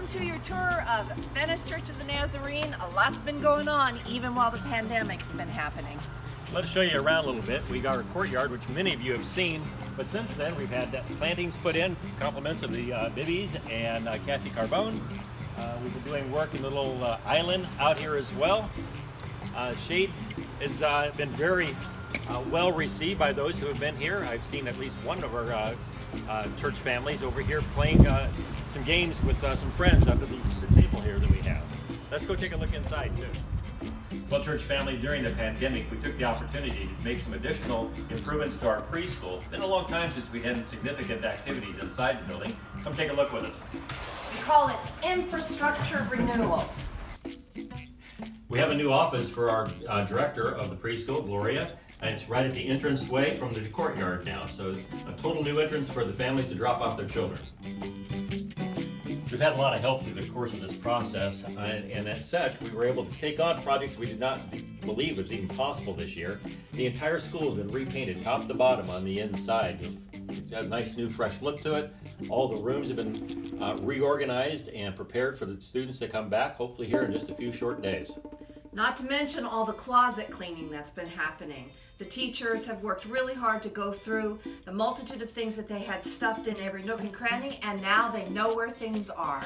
welcome to your tour of Venice Church of the Nazarene. A lot's been going on even while the pandemic's been happening. Let us show you around a little bit. We got our courtyard, which many of you have seen, but since then we've had plantings put in, compliments of the Bibbies and Kathy Carbone. We've been doing work in the little island out here as well. Shade has been very well received by those who have been here. I've seen at least one of our church families over here playing some games with some friends under the table here that we have. Let's go take a look inside too. Well, church family, during the pandemic, we took the opportunity to make some additional improvements to our preschool. It's been a long time since we had significant activities inside the building. Come take a look with us. We call it infrastructure renewal. We have a new office for our director of the preschool, Gloria, and it's right at the entranceway from the courtyard now. So it's a total new entrance for the families to drop off their children. We've had a lot of help through the course of this process, and as such, we were able to take on projects we did not believe was even possible this year. The entire school has been repainted top to bottom on the inside. It's got a nice new fresh look to it. All the rooms have been reorganized and prepared for the students to come back, hopefully here in just a few short days. Not to mention all the closet cleaning that's been happening. The teachers have worked really hard to go through the multitude of things that they had stuffed in every nook and cranny, and now they know where things are.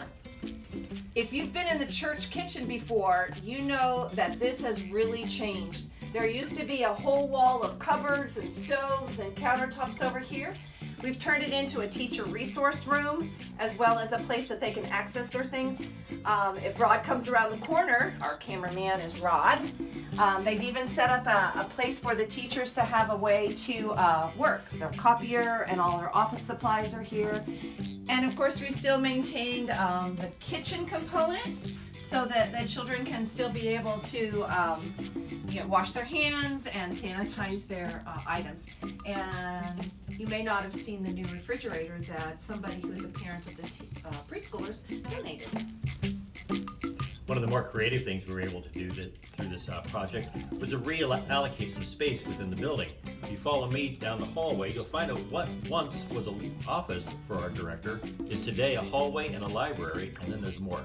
If you've been in the church kitchen before, you know that this has really changed. There used to be a whole wall of cupboards and stoves and countertops over here. We've turned it into a teacher resource room, as well as a place that they can access their things. If Rod comes around the corner, our cameraman is Rod, they've even set up a place for the teachers to have a way to work. Their copier and all their office supplies are here. And of course, we still maintained the kitchen component, so that the children can still be able to wash their hands and sanitize their items. And you may not have seen the new refrigerator that somebody who's a parent of the preschoolers donated. One of the more creative things we were able to do through this project was to reallocate some space within the building. If you follow me down the hallway, you'll find out what once was an office for our director is today a hallway and a library, and then there's more.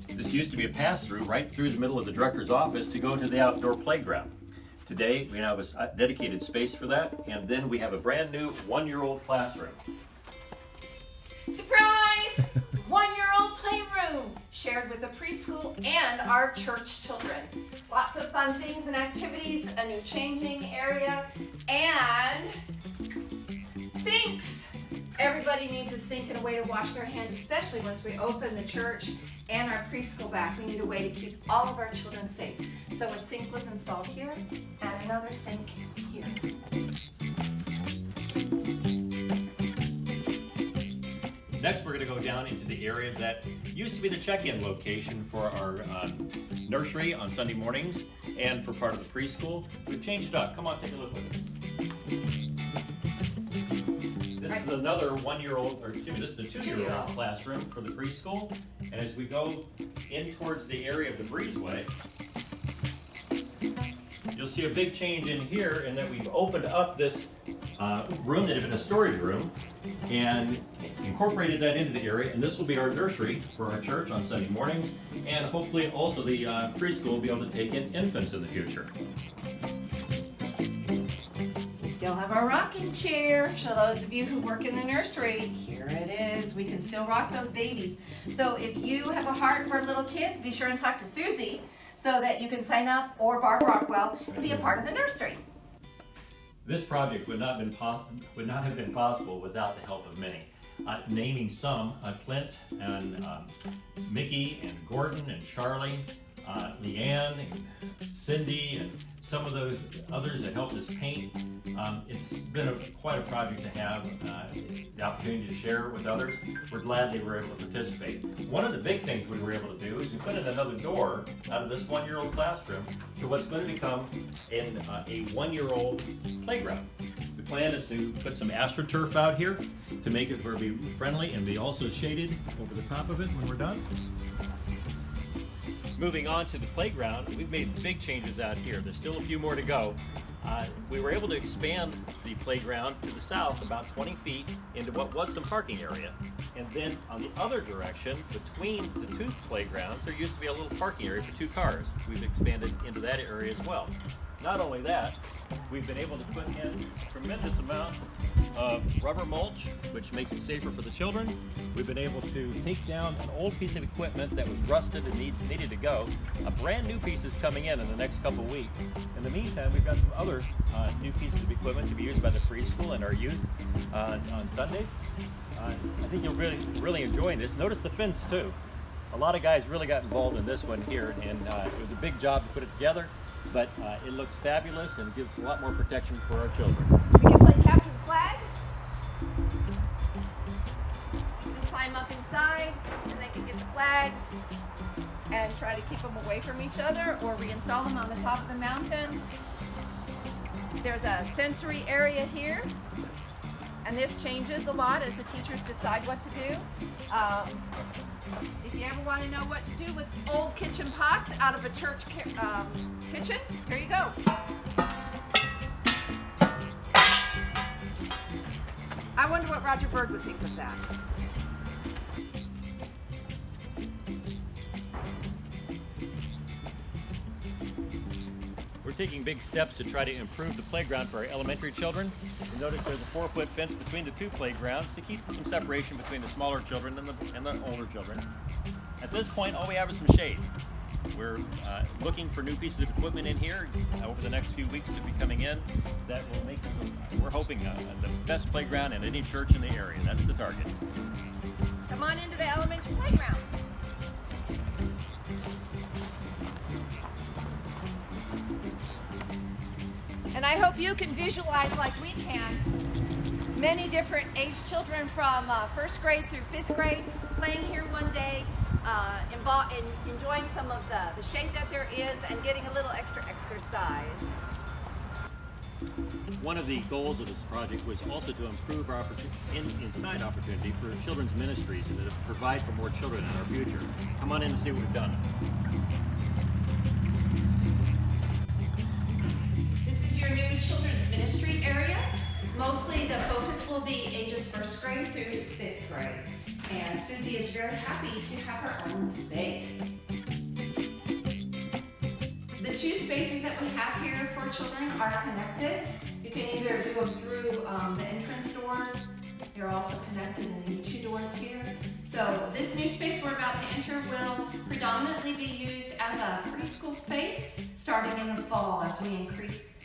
This used to be a pass-through right through the middle of the director's office to go to the outdoor playground. Today, we have a dedicated space for that, and then we have a brand new one-year-old classroom. Surprise! One-year-old playroom shared with the preschool and our church children. Lots of fun things and activities, a new changing area, and sinks. Everybody needs a sink and a way to wash their hands, especially once we open the church and our preschool back. We need a way to keep all of our children safe. So a sink was installed here and another sink here. Next, we're going to go down into the area that used to be the check-in location for our nursery on Sunday mornings and for part of the preschool. We've changed it up. Come on, take a look with it. This is another this is the two-year-old classroom for the preschool. And as we go in towards the area of the breezeway, you'll see a big change in here in that we've opened up this room that had been a storage room and incorporated that into the area. And this will be our nursery for our church on Sunday mornings. And hopefully also the preschool will be able to take in infants in the future. Still have our rocking chair. For those of you who work in the nursery, here it is. We can still rock those babies. So if you have a heart for little kids, be sure and talk to Susie so that you can sign up, or Barb Rockwell, and be a part of the nursery. This project would not have been possible without the help of many. Naming some, Clint and Mickey and Gordon and Charlie, Leanne and Cindy and some of those others that helped us paint. It's been quite a project to have the opportunity to share with others. We're glad they were able to participate. One of the big things we were able to do is we put in another door out of this one-year-old classroom to what's going to become a one-year-old playground. The plan is to put some AstroTurf out here to make it very friendly and be also shaded over the top of it when we're done. Moving on to the playground, we've made big changes out here. There's still a few more to go. we were able to expand the playground to the south about 20 feet into what was some parking area. And then on the other direction, between the two playgrounds, there used to be a little parking area for 2 cars. We've expanded into that area as well. Not only that, we've been able to put in a tremendous amount of rubber mulch, which makes it safer for the children. We've been able to take down an old piece of equipment that was rusted and needed to go. A brand new piece is coming in the next couple of weeks. In the meantime, we've got some other new pieces of equipment to be used by the preschool and our youth on Sundays. I think you'll really enjoy this. Notice the fence too. A lot of guys really got involved in this one here, and it was a big job to put it together. But it looks fabulous and gives a lot more protection for our children. We can play capture the flag. You can climb up inside and they can get the flags and try to keep them away from each other, or reinstall them on the top of the mountain. There's a sensory area here, and this changes a lot as the teachers decide what to do. If you ever want to know what to do with old kitchen pots out of a church kitchen, here you go. I wonder what Roger Bird would think of that. We're taking big steps to try to improve the playground for our elementary children. You notice there's a 4-foot fence between the 2 playgrounds to keep some separation between the smaller children and the older children. At this point, all we have is some shade. We're looking for new pieces of equipment in here over the next few weeks to be coming in that will make we're hoping the best playground in any church in the area. That's the target. Come on into the elementary playground. And I hope you can visualize, like we can, many different age children from 1st grade through 5th grade playing here one day, enjoying some of the shade that there is, and getting a little extra exercise. One of the goals of this project was also to improve our inside opportunity for children's ministries and to provide for more children in our future. Come on in and see what we've done. Your new children's ministry area. Mostly the focus will be ages 1st grade through 5th grade. And Susie is very happy to have her own space. The 2 spaces that we have here for children are connected. You can either do them through the entrance doors. They're also connected in these 2 doors here. So this new space we're about to enter will predominantly be used as a preschool space starting in the fall as we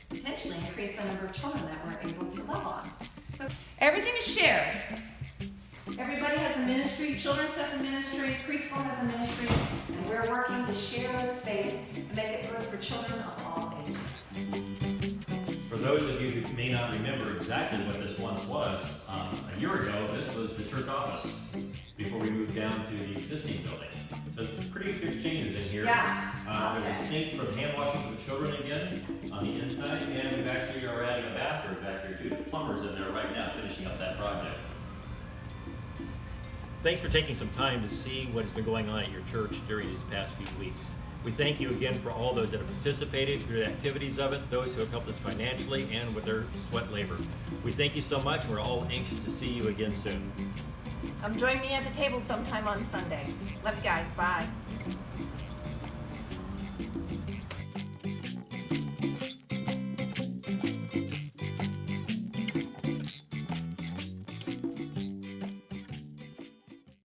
potentially increase the number of children that we're able to love on. So everything is shared. Everybody has a ministry, children's has a ministry, preschool has a ministry, and we're working to share a space and make it good for children of all ages. For those of you who may not remember exactly what this once was, a year ago this was the church office before we moved down to the existing building. So pretty big changes in here. Yeah. There's a sink for hand washing for the children again on the inside, and we actually are adding a bathroom back there too. The plumber's in there right now finishing up that project. Thanks for taking some time to see what has been going on at your church during these past few weeks. We thank you again for all those that have participated through the activities of it, those who have helped us financially and with their sweat labor. We thank you so much. We're all anxious to see you again soon. Join me at the table sometime on Sunday. Love you guys. Bye.